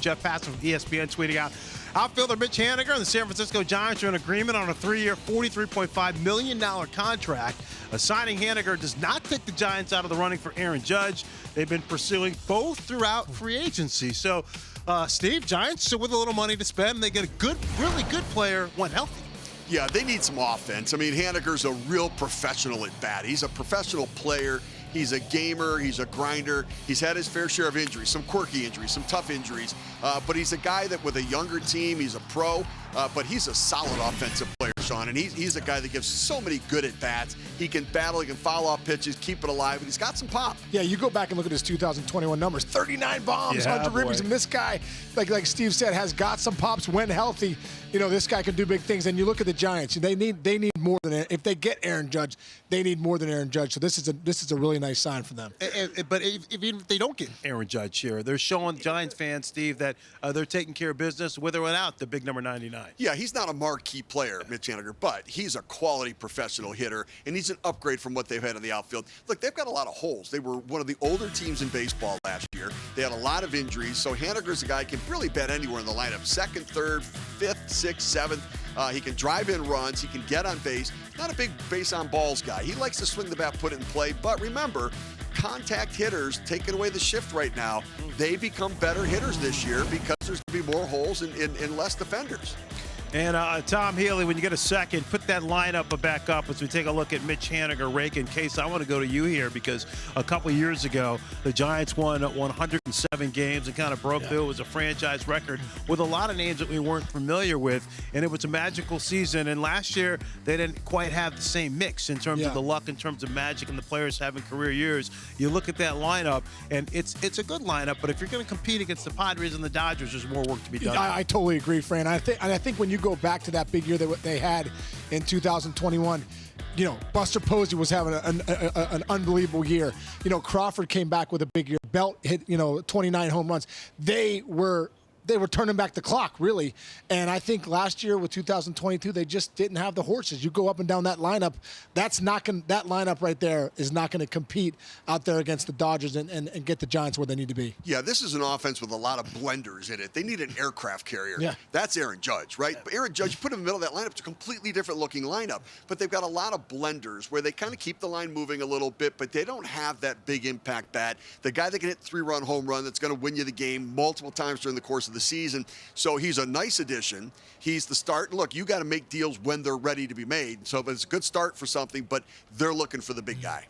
Jeff Passan from ESPN tweeting out, outfielder Mitch Haniger and the San Francisco Giants are in agreement on a 3-year, $43.5 million contract. Signing Haniger does not take the Giants out of the running for Aaron Judge. They've been pursuing both throughout free agency. So, Steve, Giants with a little money to spend. They get a good, really good player when healthy. Yeah, they need some offense. I mean, Haniger's a real professional at bat. He's a professional player. He's a gamer. He's a grinder. He's had his fair share of injuries, some quirky injuries, some tough injuries. But he's a guy that with a younger team, he's a pro, but he's a solid offensive player, Sean. And he's a guy that gives so many good at-bats. He can battle. He can foul off pitches, keep it alive, and he's got some pop. Yeah, you go back and look at his 2021 numbers. 39 bombs, 100 ribbies. And this guy, like Steve said, has got some pops when healthy. You know, this guy can do big things. And you look at the Giants, they need more than, if they get Aaron Judge, they need more than Aaron Judge. So this is a really nice sign for them. But even if they don't get Aaron Judge here, they're showing Giants fans, Steve, that they're taking care of business with or without the big number 99. Yeah, he's not a marquee player, Mitch Haniger, but he's a quality professional hitter, and he's an upgrade from what they've had in the outfield. Look, they've got a lot of holes. They were one of the older teams in baseball last year. They had a lot of injuries, so Haniger's a guy who can really bat anywhere in the lineup. Second, third, fifth, sixth, seventh. He can drive in runs. He can get on base. Not a big base on balls guy. He likes to swing the bat, put it in play. But remember, contact hitters taking away the shift right now. They become better hitters this year because there's going to be more holes and less defenders. And Tom Healy, when you get a second, put that lineup back up as we take a look at Mitch Haniger, Rake, and Case. I want to go to you here because a couple of years ago, the Giants won 107 games and kind of broke through. It was a franchise record with a lot of names that we weren't familiar with, and it was a magical season. And last year, they didn't quite have the same mix in terms of the luck, in terms of magic, and the players having career years. You look at that lineup, and it's a good lineup, but if you're going to compete against the Padres and the Dodgers, there's more work to be done. I totally agree, Fran. I think when you go back to that big year that they had in 2021, Buster Posey was having an unbelievable year. Crawford came back with a big year. Belt hit 29 home runs. They were turning back the clock, really. And I think last year with 2022, they just didn't have the horses. You go up and down that lineup, that lineup right there is not going to compete out there against the Dodgers and get the Giants where they need to be. Yeah, this is an offense with a lot of blenders in it. They need an aircraft carrier. Yeah. That's Aaron Judge, right? But Aaron Judge, you put him in the middle of that lineup, it's a completely different looking lineup. But they've got a lot of blenders where they kind of keep the line moving a little bit, but they don't have that big impact bat. The guy that can hit 3-run home run that's going to win you the game multiple times during the course of the season. So he's a nice addition. He's the start. Look, you got to make deals when they're ready to be made. So it's a good start for something, but they're looking for the big guy.